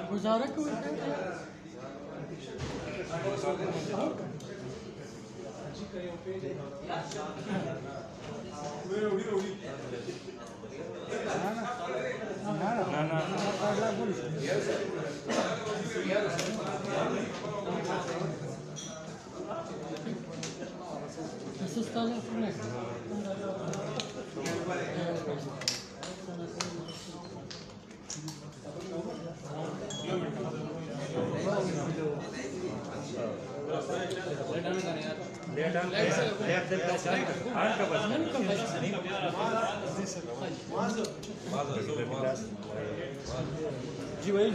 गुजारा क्यों जी भाई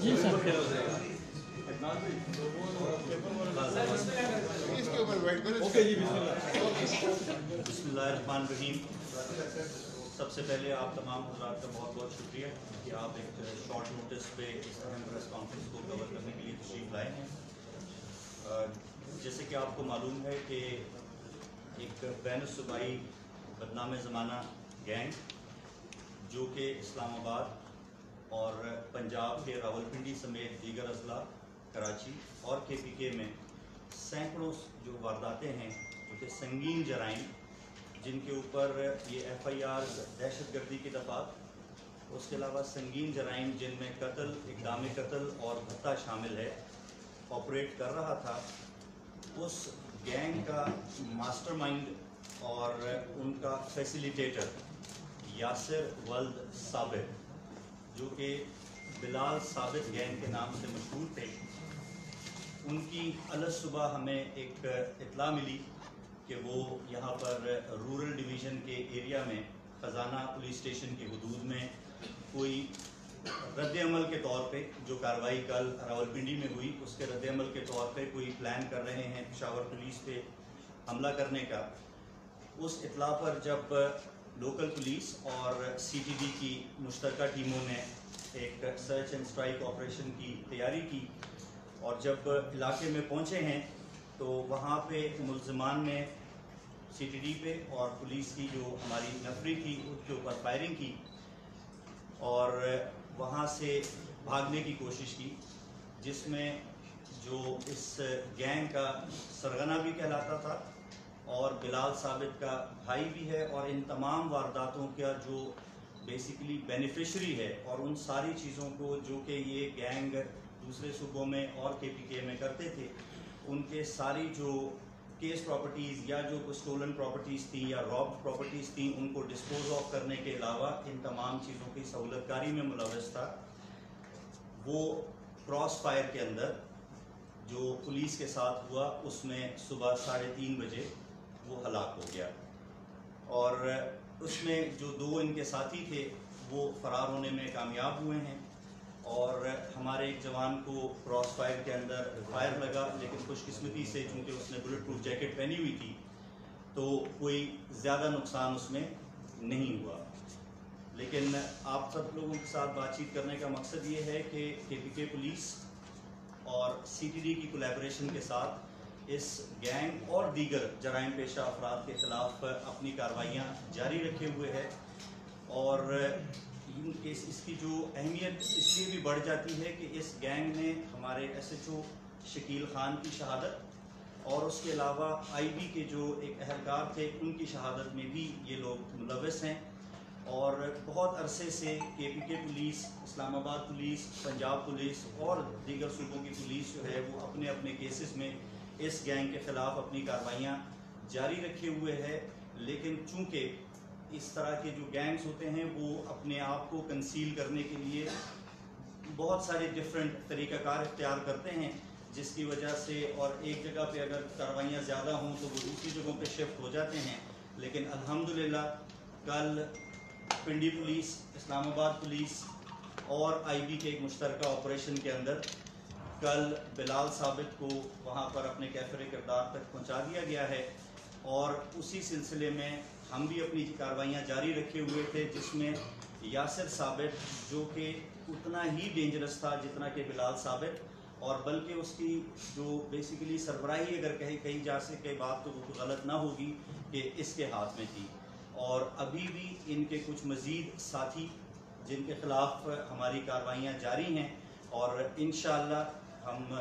जी सर बिस्मिल्लाहिर्रहमानिर्रहीम। सबसे पहले आप तमाम हज़रात का बहुत बहुत शुक्रिया कि आप एक शॉर्ट नोटिस पे इस अहम प्रेस कॉन्फ्रेंस को कवर करने के लिए तशरीफ़ लाए हैं। जैसे कि आपको मालूम है कि एक बैन-उस-सूबाई बदनाम ज़माना गैंग जो कि इस्लामाबाद और पंजाब के रावलपिंडी समेत दीगर अजला, कराची और KPK में सैकड़ों जो वारदातें हैं जो कि संगीन जराइम जिनके ऊपर ये FIR दहशतगर्दी की दफ़ात, उसके अलावा संगीन जराइम जिनमें कत्ल, इक़दाम कत्ल और भत्ता शामिल है, ऑपरेट कर रहा था। उस गैंग का मास्टरमाइंड और उनका फैसिलिटेटर यासिर वल्द साबित, जो कि बिलाल साबित गैंग के नाम से मशहूर थे, उनकी अलस सुबह हमें एक इत्ला मिली कि वो यहाँ पर रूरल डिवीज़न के एरिया में ख़जाना पुलिस स्टेशन की हदूद में कोई रद्द-ए-अमल के तौर पे जो कार्रवाई कल रावलपिंडी में हुई उसके रद्द-ए-अमल के तौर पे कोई प्लान कर रहे हैं पेशावर पुलिस पे हमला करने का। उस इत्ला पर जब लोकल पुलिस और CTD की मुश्तरका टीमों ने एक सर्च एंड स्ट्राइक ऑपरेशन की तैयारी की और जब इलाके में पहुँचे हैं तो वहाँ पे मुल्ज़िमान ने CTD पे और पुलिस की जो हमारी नफरी थी उसके ऊपर फायरिंग की और वहाँ से भागने की कोशिश की, जिसमें जो इस गैंग का सरगना भी कहलाता था और बिलाल साबित का भाई भी है और इन तमाम वारदातों का जो बेसिकली बेनिफिशरी है और उन सारी चीज़ों को जो कि ये गैंग दूसरे सूबों में और KPK में करते थे, उनके सारी जो केस प्रॉपर्टीज़ या जो स्टोलन प्रॉपर्टीज़ थी या रॉब्ड प्रॉपर्टीज़ थी उनको डिस्पोज ऑफ करने के अलावा इन तमाम चीज़ों की सहूलतकारी में मुलव्वस था। वो क्रॉस फायर के अंदर जो पुलिस के साथ हुआ उसमें सुबह 3:30 बजे वो हलाक हो गया और उसमें जो 2 इनके साथी थे वो फरार होने में कामयाब हुए हैं और हमारे एक जवान को क्रॉस फायर के अंदर फायर लगा, लेकिन खुशकिस्मती से चूँकि उसने बुलेट प्रूफ जैकेट पहनी हुई थी तो कोई ज़्यादा नुकसान उसमें नहीं हुआ। लेकिन आप सब लोगों के साथ बातचीत करने का मकसद ये है कि KPK पुलिस और CTD की कोलैबोरेशन के साथ इस गैंग और दीगर जराइम पेशा अफराद के ख़िलाफ़ अपनी कार्रवाइयाँ जारी रखे हुए है और इसकी जो अहमियत इसलिए भी बढ़ जाती है कि इस गैंग ने हमारे SHO शकील खान की शहादत और उसके अलावा IB के जो एक अहलकार थे उनकी शहादत में भी ये लोग मुलव्वस हैं और बहुत अरसे से KPK police, Islamabad police, Punjab police और दीगर सूबों की पुलिस जो है वो अपने अपने केसेस में इस गैंग के ख़िलाफ़ अपनी कार्रवाइयाँ जारी रखे हुए है। लेकिन चूँकि इस तरह के जो गैंग्स होते हैं वो अपने आप को कंसील करने के लिए बहुत सारे डिफरेंट तरीक़ा कार इख्तियार करते हैं, जिसकी वजह से और एक जगह पे अगर कार्रवाइयाँ ज़्यादा हों तो वो दूसरी जगहों पे शिफ्ट हो जाते हैं। लेकिन अल्हम्दुलिल्लाह कल पिंडी पुलिस, इस्लामाबाद पुलिस और आईबी के एक मुश्तरका ऑपरेशन के अंदर कल बिलाल साबित को वहाँ पर अपने कैफर किरदार तक पहुँचा दिया गया है, और उसी सिलसिले में हम भी अपनी कार्रवाइयाँ जारी रखे हुए थे, जिसमें यासिर साबित जो कि उतना ही डेंजरस था जितना कि बिलाल साबित, और बल्कि उसकी जो बेसिकली सरबराही अगर कही जा सके बात तो वो गलत ना होगी कि इसके हाथ में थी। और अभी भी इनके कुछ मज़ीद साथी जिनके ख़िलाफ़ हमारी कार्रवाइयाँ जारी हैं, और इंशाअल्लाह हम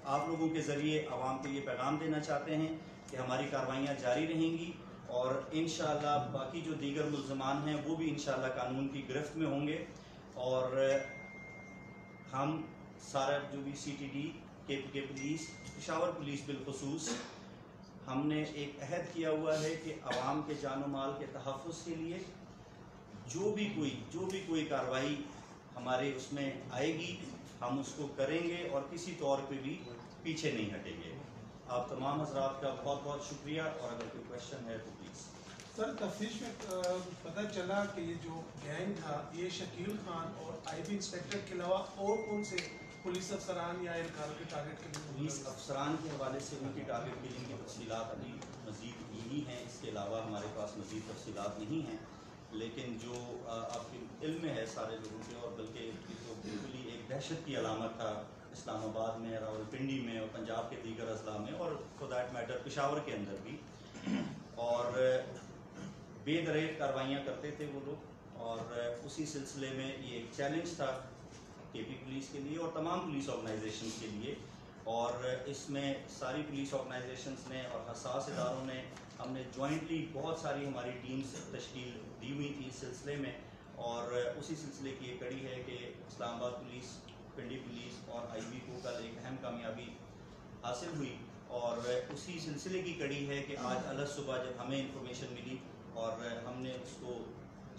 आप लोगों के ज़रिए आवाम को ये पैगाम देना चाहते हैं कि हमारी कार्रवाइयाँ जारी रहेंगी, और इंशाअल्लाह बाकी जो दीगर मुल्ज़मान हैं वो भी इंशाअल्लाह कानून की गिरफ्त में होंगे। और हम सारा जो भी CTD, KPK police, Peshawar police बिलखुसूस हमने एक अहद किया हुआ है कि आवाम के जान और माल के तहफ़्फ़ुज़ के लिए जो भी कोई कार्रवाई हमारे उसमें आएगी हम उसको करेंगे, और किसी तौर पे भी पीछे नहीं हटेंगे। आप तमाम हज़रात का बहुत बहुत शुक्रिया, और अगर कोई क्वेश्चन है तो प्लीज़। सर, तफ्तीश में पता चला कि ये जो गैंग था ये शकील खान और IB इंस्पेक्टर के अलावा और कौन से पुलिस अफसरान या एहलकारों के टारगेट के लिए? पुलिस अफसरान के हवाले से उनकी टारगेट किलिंग की तफसीलात अभी मज़ीद यही हैं, इसके अलावा हमारे पास मज़ीद तफसीलात नहीं हैं। लेकिन जो आपके इल्म में है सारे लोगों के, और बल्कि तो बिल्कुल ही एक दहशत की अलामत था इस्लामाबाद में, रावलपिंडी में और पंजाब के दीगर अजला में, और फॉर दैट मैटर पेशावर के अंदर भी, और बेदरेक कार्रवाइयाँ करते थे वो लोग। और उसी सिलसिले में ये एक चैलेंज था KP पुलिस के लिए और तमाम पुलिस ऑर्गेनाइजेशंस के लिए, और इसमें सारी पुलिस ऑर्गेनाइजेशंस ने और हसास इदारों ने हमने जॉइंटली बहुत सारी हमारी टीम्स तश्कील दी हुई थी इस सिलसिले में। और उसी सिलसिले की एक कड़ी है कि इस्लामाबाद पुलिस, पिंडी पुलिस और IB को कल एक अहम कामयाबी हासिल हुई, और उसी सिलसिले की कड़ी है कि आज अलग सुबह जब हमें इंफॉर्मेशन मिली और हमने उसको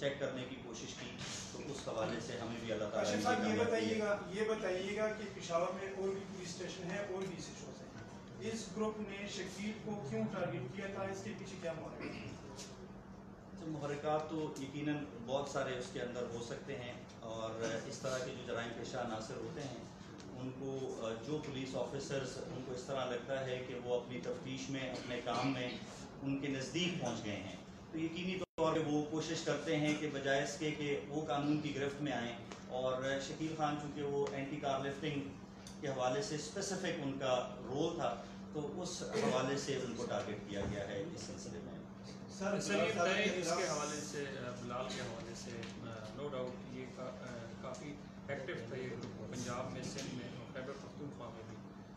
चेक करने की कोशिश की, तो उस हवाले से हमें भी अल्लाह ताला ने ये बताइएगा कि पेशावर में और भी पुलिस स्टेशन है और भी सेक्शंस हैं, इस ग्रुप ने शकील को क्यों टारगेट किया था, इसके पीछे क्या मुहर्रिकात? तो मुहर्रिकात तो यकीनन बहुत सारे उसके अंदर हो सकते हैं, और इस तरह के जो जराइम पेशा अनासर होते हैं उनको जो पुलिस ऑफिसर्स उनको इस तरह लगता है कि वो अपनी तफ्तीश में, अपने काम में उनके नज़दीक पहुँच गए हैं, तो यकीनी तौर पर वो कोशिश करते हैं कि बजाय इसके कि वो कानून की गिरफ्त में आएँ। और शकील खान चूँकि वो एंटी कार लिफ्टिंग के हवाले से स्पेसिफिक उनका रोल था, तो उस हवाले से उनको टारगेट किया गया है इस सिलसिले में। सर ये बताएं इसके हवाले से, बिलाल के हवाले से, नो डाउट ये काफ़ी एक्टिव था ये ग्रुप पंजाब में, सिंध में और खैबर पख्तूनख्वा में भी।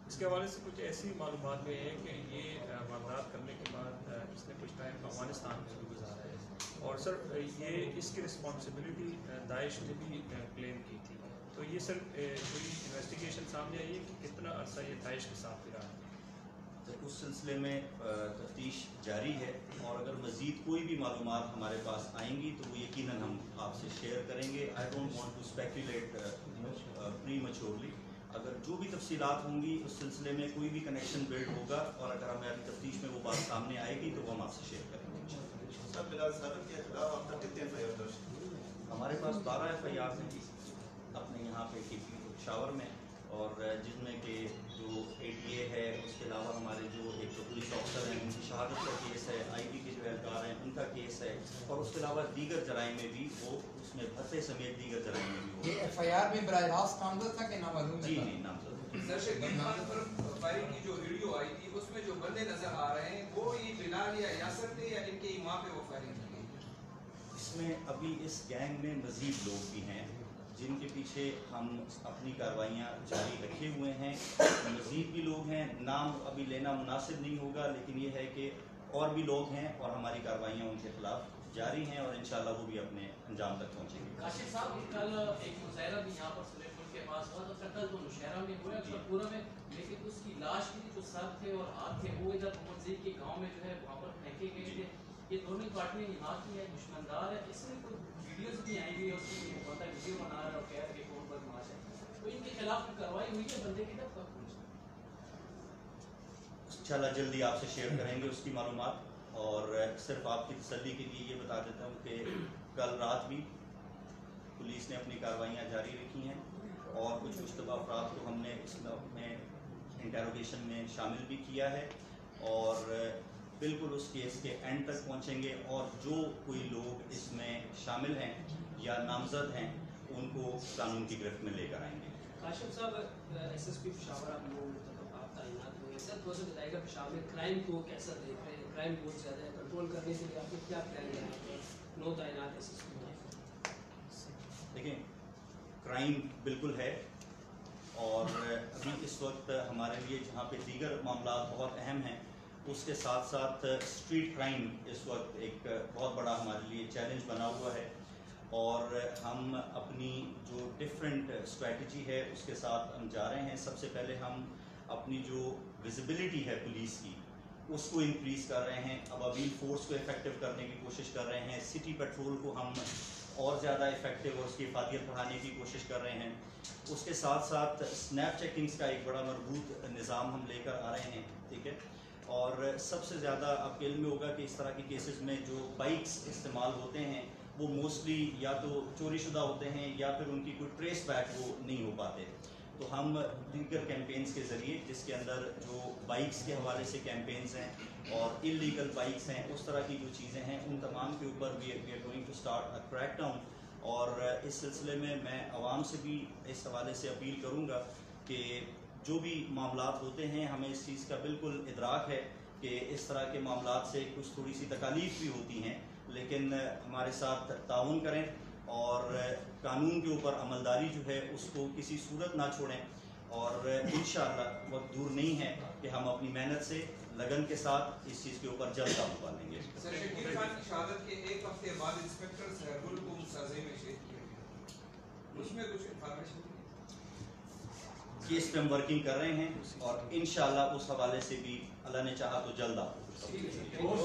इसके हवाले से कुछ ऐसी मालूमात में है कि ये वारदात करने के बाद इसने कुछ टाइम अफगानिस्तान में भी गुजारा है, और सर ये इसकी रिस्पॉन्सिबिलिटी दाइश ने भी क्लेम की थी। तो ये सर कोई इन्वेस्टिगेशन सामने आई है कि कितना अर्सा ये दाइश के साथ भी रहा है? तो उस सिलसिले में तफ्तीश जारी है, और अगर मज़ीद कोई भी मालूमात हमारे पास आएंगी तो वो यकीनन हम आपसे शेयर करेंगे। I don't want to speculate prematurely. अगर जो भी तफसीलात होंगी उस सिलसिले में कोई भी कनेक्शन बिल्ड होगा, और अगर हमारी तफ्तीश में वो बात सामने आएगी तो वो हम आपसे शेयर करेंगे। सर, बिलाल साहब के खिलाफ अब तक कितने FIR दर्ज हैं? हमारे पास 12 FIR हैं अपने यहाँ पे KP पेशावर में, और जिसमें कि जो ATA है, उसके अलावा हमारे जो एक तो पुलिस ऑफिसर हैं उनकी शहादत का केस है, IB के जो एहलकार हैं उनका केस है, और उसके अलावा दीगर जराइम में भी वो उसमें भत्ते समेत दीगर जराइम में भी ये FIR में बराह रास्त नामजद था कि नामालूम? जी नहीं, नामजद। सर, शकील खान पर फायरिंग की जो वीडियो आई थी उसमें जो बंदे नजर आ रहे हैं वो ये बिलाल या यासर थे या इनके इमाम पे वो फायरिंग की? इसमें अभी इस गैंग में मज़ीद लोग भी हैं जिनके पीछे हम अपनी कार्रवाइयाँ जारी रखे हुए हैं। मज़ीद भी लोग हैं, नाम अभी लेना मुनासिब नहीं होगा, लेकिन ये है कि और भी लोग हैं और हमारी कार्रवाइयाँ उनके खिलाफ जारी हैं, और इंशाल्लाह वो भी अपने अंजाम तक पहुँचेंगे। काशिफ साहब, कल एक मुजाहिरा भी यहाँ पर सुलेपुर के पास हुआ, तो कल तो मुशहरा में हुआ पूरा में, लेकिन उसकी लाश की जो सर थे और हाथ थे वो इधर मोहम्मद के गाँव में जो है वहाँ पर फेंके गए थे। ये दोनों पार्टियाँ यहाँ की है, दुश्मनदार है, इसमें कोई वीडियोज भी आई हुई है, उसकी वीडियो बना रहा है और कह रहे कि कौन बदमाश है। तो इनके खिलाफ कार्रवाई हुई है, बंदे की तरफ इंशाल्लाह जल्दी आपसे शेयर करेंगे उसकी मालूमात। और सिर्फ आपकी तसल्ली के लिए ये बता देता हूँ कि कल रात भी पुलिस ने अपनी कार्रवाइयाँ जारी रखी हैं और कुछ मुश्तबा अफराद को हमने इसमें इंटेरोगेशन में शामिल भी किया है और बिल्कुल उस केस के एंड तक पहुँचेंगे और जो कोई लोग इसमें शामिल हैं या नामजद हैं उनको कानून की गिरफ्त में लेकर आएंगे। काशिफ साहब एसएसपी पेशावर आप तैनात हुए, सर थोड़ा सा बताइएगा पेशावर में क्राइम को कैसा देख रहे हैं? क्राइम बहुत ज़्यादा है, कंट्रोल करने के लिए आपने क्या प्लान किया है? 9 तैनात एसएसपी में। देखिए क्राइम बिल्कुल है और अभी इस वक्त हमारे लिए जहाँ पे दीगर मामला बहुत अहम हैं उसके साथ साथ स्ट्रीट क्राइम इस वक्त एक बहुत बड़ा हमारे लिए चैलेंज बना हुआ है और हम अपनी जो डिफरेंट स्ट्रेटजी है उसके साथ हम जा रहे हैं। सबसे पहले हम अपनी जो विजिबिलिटी है पुलिस की उसको इंक्रीज़ कर रहे हैं, अबाबील फोर्स को इफेक्टिव करने की कोशिश कर रहे हैं, सिटी पेट्रोल को हम और ज़्यादा इफेक्टिव और उसकी इफादियत बढ़ाने की कोशिश कर रहे हैं। उसके साथ साथ स्नैप चेकिंग्स का एक बड़ा मजबूत निज़ाम हम लेकर आ रहे हैं, ठीक है। और सबसे ज़्यादा आपके इल्म में होगा कि इस तरह के केसेस में जो बाइक्स इस्तेमाल होते हैं वो मोस्टली या तो चोरी शुदा होते हैं या फिर उनकी कोई ट्रेस बैक वो नहीं हो पाते। तो हम दीगर कैंपेन्स के ज़रिए जिसके अंदर जो बाइक्स के हवाले से कैंपेन्स हैं और इलीगल बाइक्स हैं उस तरह की जो चीज़ें हैं उन तमाम के ऊपर we are going to start a crackdown. और इस सिलसिले में मैं आवाम से भी इस हवाले से अपील करूँगा कि जो भी मामलात होते हैं हमें इस चीज़ का बिल्कुल इदराक है कि इस तरह के मामलात से कुछ थोड़ी सी तकालीफ भी होती हैं, लेकिन हमारे साथ ताउन करें और कानून के ऊपर अमलदारी जो है उसको किसी सूरत ना छोड़ें और इंशाअल्लाह वक्त दूर नहीं है कि हम अपनी मेहनत से लगन के साथ इस चीज़ के ऊपर जल्द काबू पा लेंगे। सर शकील खान की शहादत के 1 हफ्ते बाद इंस्पेक्टर सहरुल को मुसाज़े में शहीद किया गया, उसमें कुछ इंफॉर्मेशन केस पे हम वर्किंग कर रहे हैं और इंशाअल्लाह उस हवाले से भी अल्लाह ने चाहा तो जल्द आपको